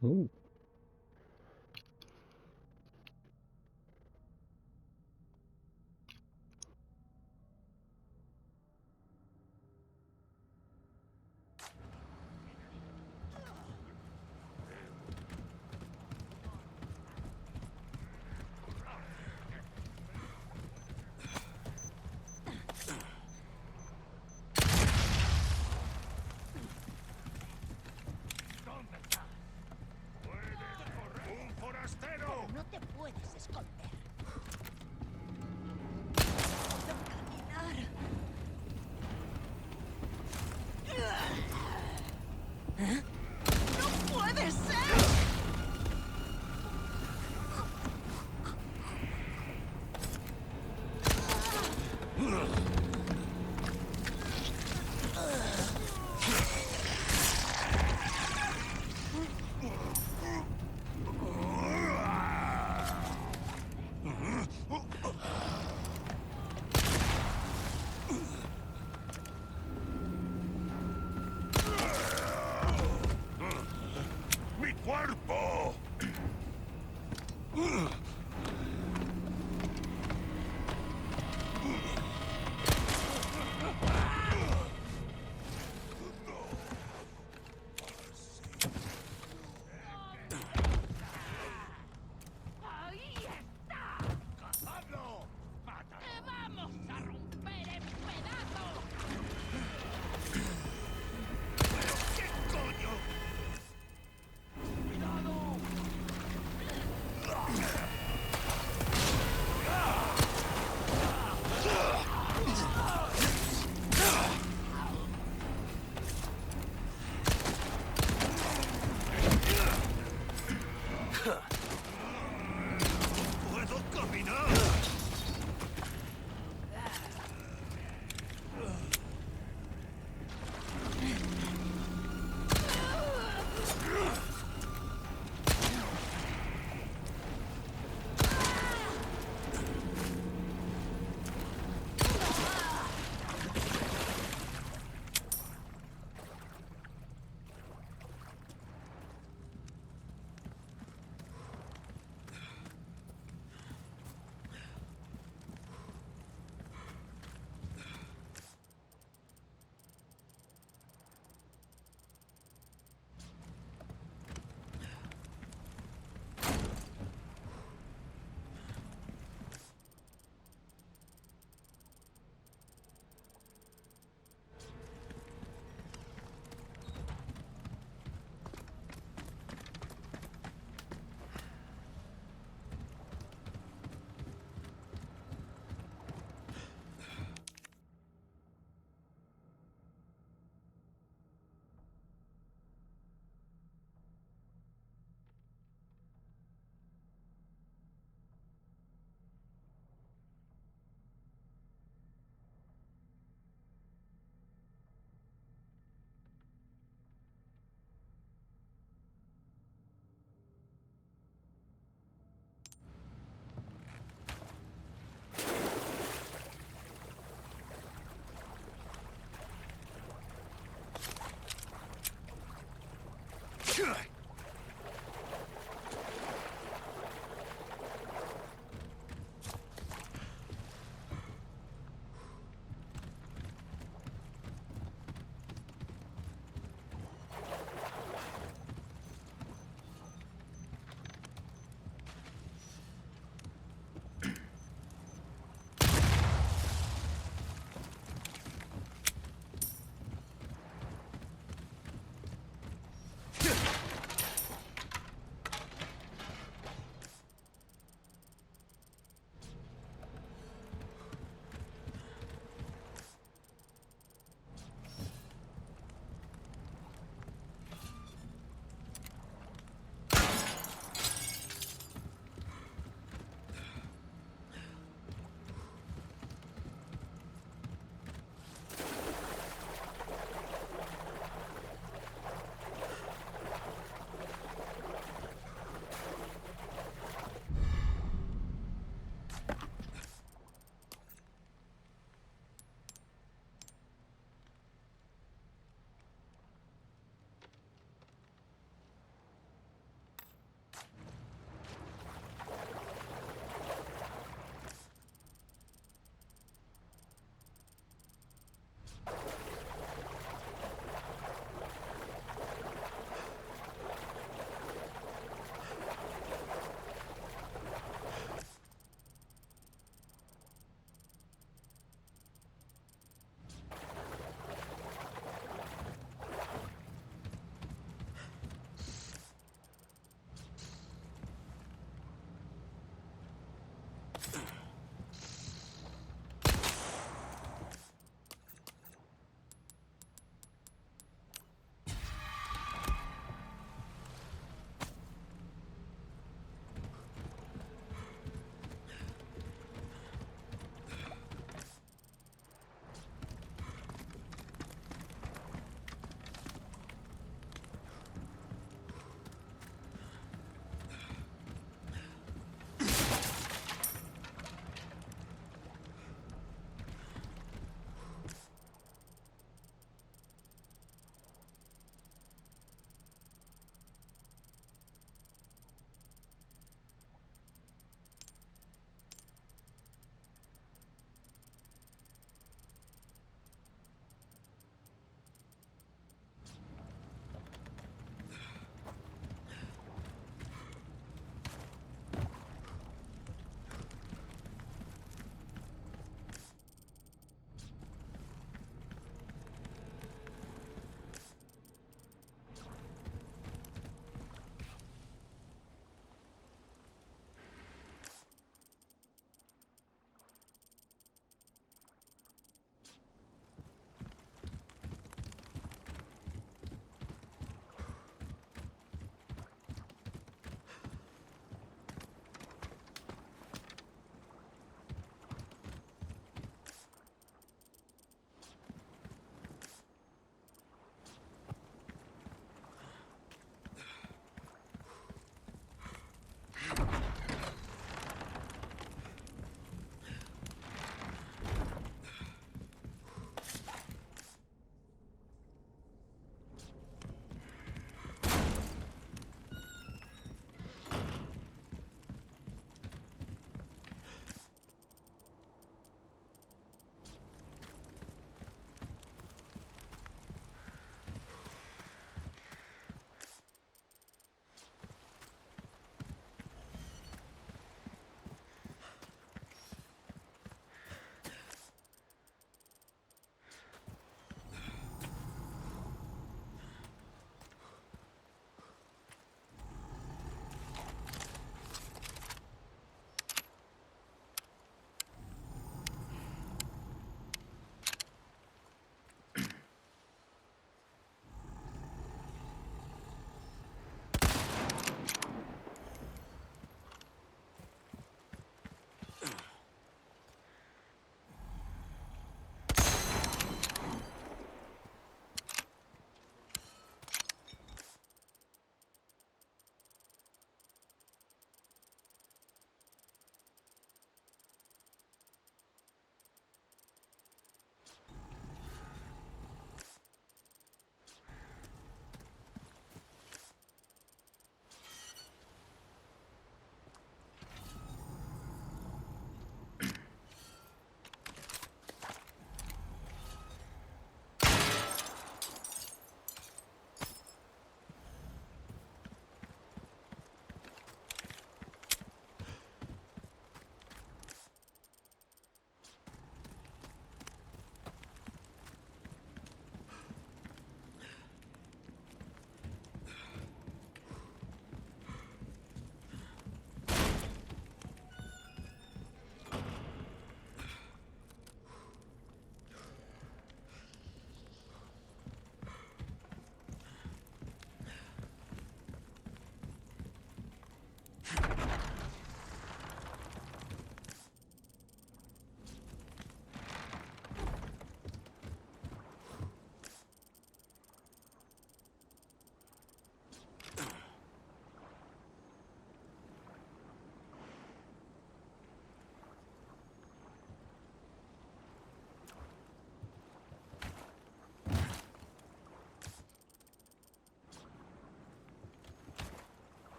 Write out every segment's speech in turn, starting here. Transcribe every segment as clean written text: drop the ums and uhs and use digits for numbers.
Ooh. ¡Un forastero! No te puedes esconder. ¿Eh? ¡No puede ser! ¡Mi cuerpo! ¡Ahí está! ¡Cazadlo! ¡Mátalo! ¡Te vamos a romper en pedazos! ¿Pero qué coño? ¡Cuidado!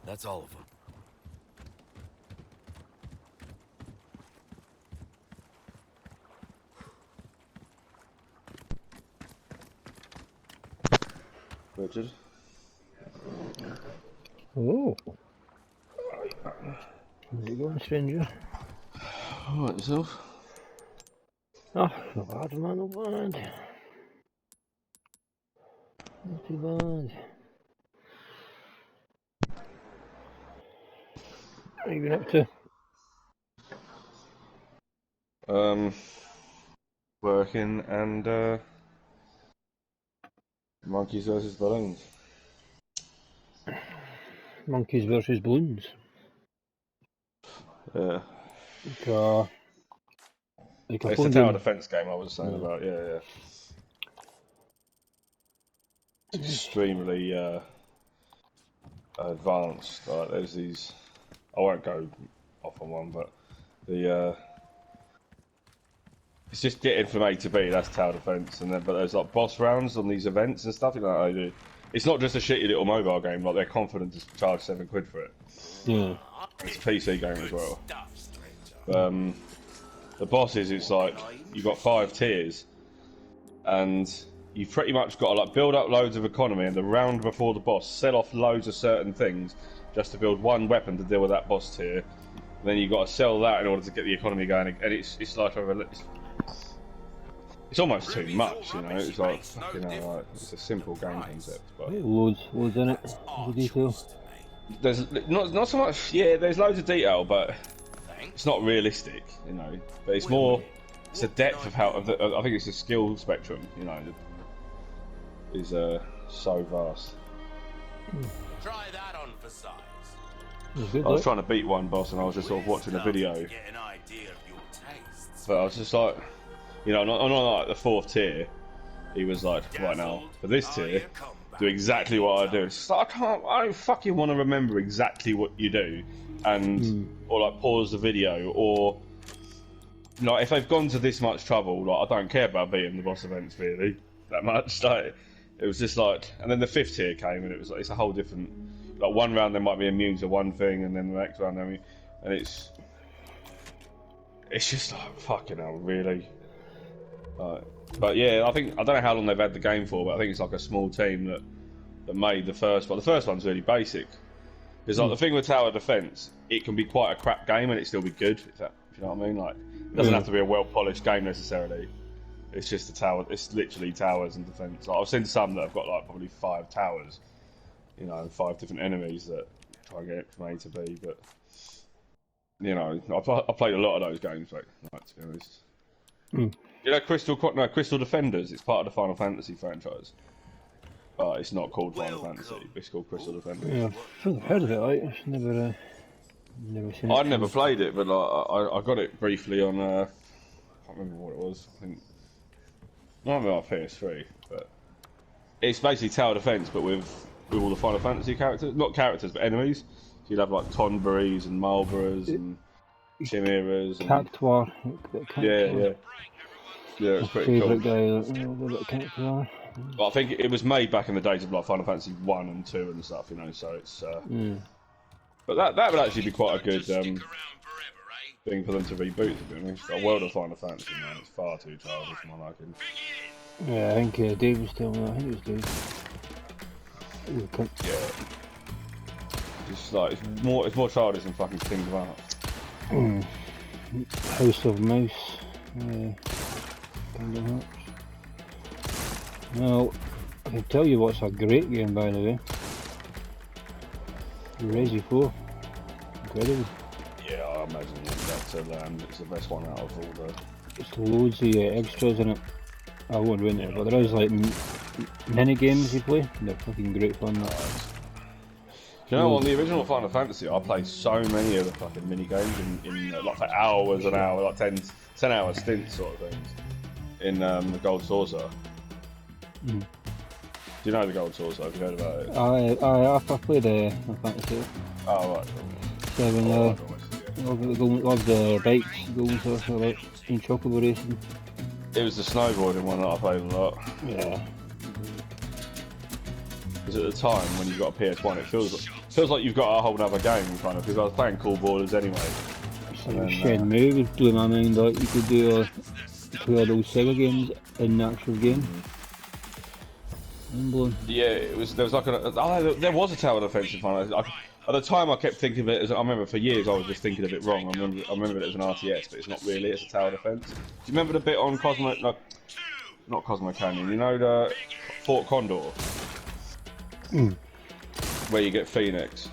That's all of them. Richard. Oh. How's it going, stranger? Alright, yourself? Oh, not bad, man, not bad. Not too bad. What have you been up to? Working and monkeys versus balloons. Monkeys versus balloons. Yeah. Like a It's the phone tower game. defense game I was saying about, yeah. It's extremely advanced. Like, there's these. I won't go off on one, but it's just getting from A to B. That's tower defense, and then but there's like boss rounds on these events and stuff. You know, I do. It's not just a shitty little mobile game. Like they're confident to charge £7 for it. Yeah. It's a PC game as well. The bosses, it's like you've got 5 tiers, and you've pretty much got to like build up loads of economy, and the round before the boss, sell off loads of certain things just to build one weapon to deal with that boss tier. And then you've got to sell that in order to get the economy going, and it's like it's almost too much, you know. It's like fucking hell, like, it's a simple game concept, but Loads in it. The detail. there's not so much. Yeah, there's loads of detail, but it's not realistic, you know. But it's more. It's the depth of how. I think it's the skill spectrum, you know, is so vast. Try that on for size. Good, I was trying to beat one boss, and I was just sort of watching a video, Get an idea of your tastes. but I was just like, you know, on like the 4th tier, he was like, right now for this tier, do exactly what I do. It's just like, I don't fucking want to remember exactly what you do, and or like pause the video, or like if they've gone to this much trouble, like I don't care about beating the boss events really that much. Like it was just like, and then the 5th tier came, and it was like it's a whole different. Like one round they might be immune to one thing, and then the next round and it's just like fucking hell, really. But yeah, I don't know how long they've had the game for, but I think it's like a small team that made the first one. The first one's really basic. Because like the thing with tower defense, it can be quite a crap game and it still be good. If you know what I mean? Like it doesn't have to be a well polished game necessarily. It's just a tower. It's literally towers and defense. Like, I've seen some that have got like probably 5 towers, you know, and 5 different enemies that try and get from A to B. But you know, I played a lot of those games, like to be honest. You know, Crystal Defenders. It's part of the Final Fantasy franchise, but it's not called Final Fantasy. It's called Crystal Defenders. Yeah, I've heard of it. I've never seen it. I'd never played it, but like, I got it briefly on. I can't remember what it was. I think not on PS3, but it's basically tower defense, but with all the Final Fantasy characters, not characters, but enemies. So you'd have like Tonberries and Marlboros and Chimeras. And, Cactuar. Yeah, it's pretty cool. Favourite guy, a little bit of Cactuar. But I think it was made back in the days of like Final Fantasy 1 and 2 and stuff, you know. So it's. But that would actually be quite a good thing for them to reboot. To be honest, a World of Final Fantasy, man, it's far too childish for my liking. Yeah, I think Dave was telling me. I think it was Dave. Yeah. It's like it's more childish than fucking Kingdom Hearts. House of Mouse. Kingdom Hearts. Well, I can tell you what's a great game, by the way. Resi 4. Incredible. Yeah, I imagine it's the best one out of all the. There's loads of extras in it. I won't ruin it, but there is like mini games you play. They're fucking great fun. You know, on the original Final Fantasy, I played so many of the fucking mini games in like for hours and hours, like 10 hour stints sort of things. In the Gold Saucer. Do you know the Gold Saucer? Have you heard about it? I played Final Fantasy. Oh right. 7. Love the bikes, Golden Saucer, like in Chocobo Racing. It was the snowboarding one that I played a lot. Yeah. Because at the time when you got a PS1, it feels like feels like you've got a whole other game kind of, because I was playing Cool Borders anyway. Shenmue was blowing my mind out. You could do play all those Sega games in the actual game. Mind-blowing. Yeah, it was. There was like there was a tower defense in front. At the time, I kept thinking of it as. I remember for years I was just thinking of it wrong. I remember it as an RTS, but it's not really. It's a tower defense. Do you remember the bit on Cosmo? No, not Cosmo Canyon. You know the Fort Condor, where you get Phoenix.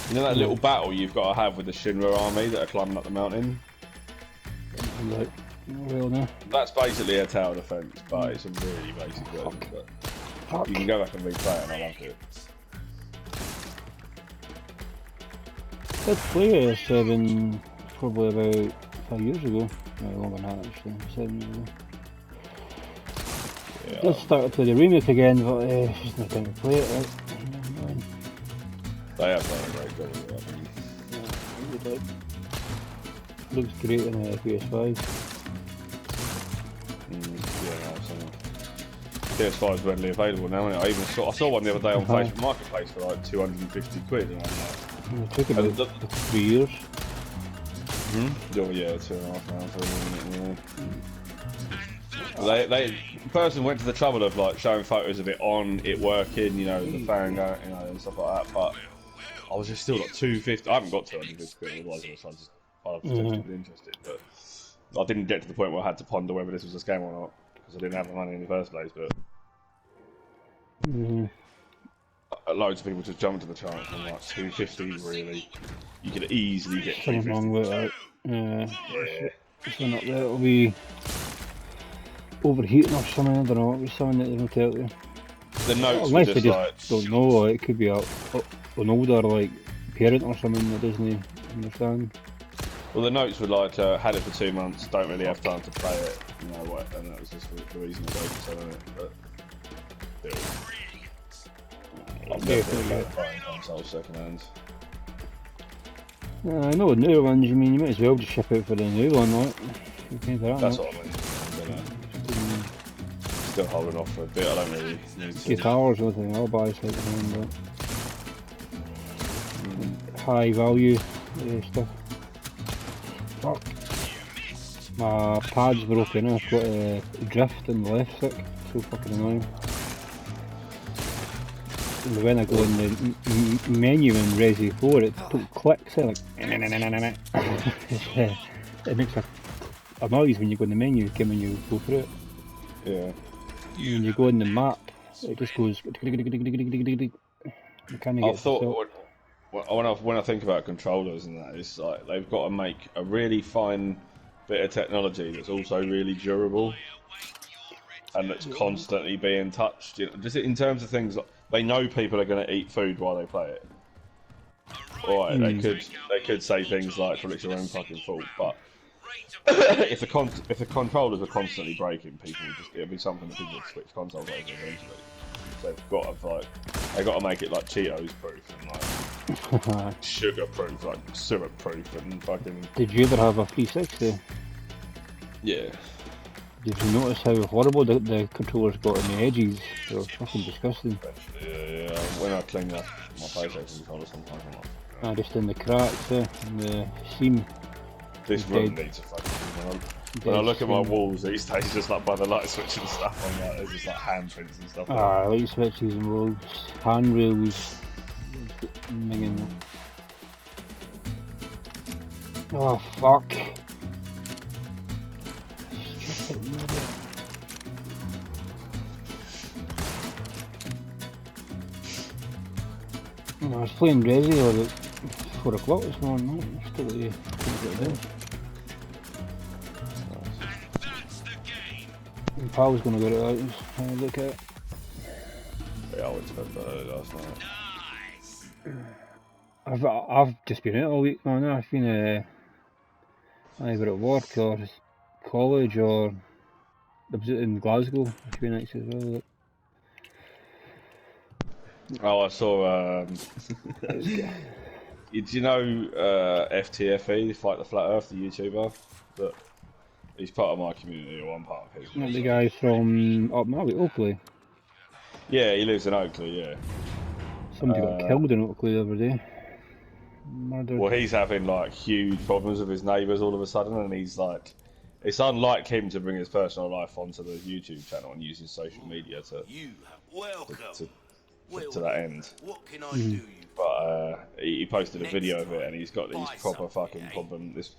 You know that little battle you've got to have with the Shinra army that are climbing up the mountain? Like, not real now. That's basically a tower defense, but it's a really basic version. But you can go back and replay it, and I loved it. I did play 7 probably about 5 years ago. No, longer than that actually, 7 years ago. Yeah, I did start to play the remake again, but it's just no time to play it, right? they have done a great job of it, I think. Looks great on PS5. PS5 is readily available now, and I saw one the other day on Facebook Marketplace for like 250 quid. And I'm like, It took about 3 years. Oh yeah, 2.5 hours. The person went to the trouble of like showing photos of it on it working, you know, the fan going, you know, and stuff like that. But I was just still like 250. I haven't got 250 quid, otherwise I was potentially interested. But I didn't get to the point where I had to ponder whether this was a scam or not, because I didn't have the money in the first place. But loads of people just jumped to the chance and like 250 really. You could easily get 250. Something wrong with it. Something up there, it'll be overheating or something, I don't know, it'll be something that they don't tell you. The notes Unless were they just just don't know, like, it could be an older like parent or something that doesn't understand. Well, the notes were like, had it for 2 months, don't really have time to play it, you know what, and that was just the reason they were selling it, but still. I've never really buying consoles second hand. I know the newer ones, you mean, you might as well just ship out for the new one, right? That's what I mean. Still holding off for a bit, I don't really need to. Guitars or anything, I'll buy second hand, but high value stuff. Fuck. My pad's broken, I've got a drift in the left stick, so fucking annoying. And when I go in the menu in Resi 4, it clicks, like it makes a noise when you go in the menu when you go through it. Yeah. When you go in the map, it just goes. You kind of I've thought when I think about controllers and that, it's like they've got to make a really fine bit of technology that's also really durable and that's constantly being touched. You know, just in terms of things like they know people are going to eat food while they play it. Alright, they could say things like, "Well, it's your own fucking fault," but if the controllers are constantly breaking, it'll be something that people would switch consoles over eventually. So they've got to make it like Cheetos proof and like sugar proof, like syrup proof and fucking. Did you ever have a 360? Yeah. Did you notice how horrible the controllers got on the edges? They were fucking disgusting. Yeah. When I clean up my PlayStation controller sometimes I'm like, just in the cracks and the seam. this room needs a fucking. When I look at my walls these days, just like by the light switch and stuff, I'm like, there's just like handprints and stuff. Light switches and walls, handrails, minging. Oh fuck. I was playing Resi at 4 o'clock this morning, no? Still at the and Pal's gonna get it out and have a look at it. Yeah, I went to bed early last night. I've just been out all week, man. I've been either at work or college or I was in Glasgow a few nights as well. Oh, I saw. Do you know FTFE, Fight the Flat Earth, the YouTuber? That he's part of my community, or one part of his. Not the guy from up Oakley. Yeah, he lives in Oakley. Yeah. Somebody got killed in Oakley the other day. Murdered. Well, he's having like huge problems with his neighbours all of a sudden, and he's like, it's unlike him to bring his personal life onto the YouTube channel and use his social media to Welcome. to that end. What can I do you? But he posted a video of it, and he's got these proper fucking problem. This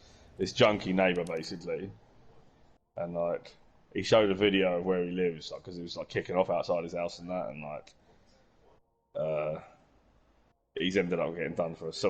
junky neighbour basically, and like he showed a video of where he lives, like because he was like kicking off outside his house and that, and like he's ended up getting done for assault.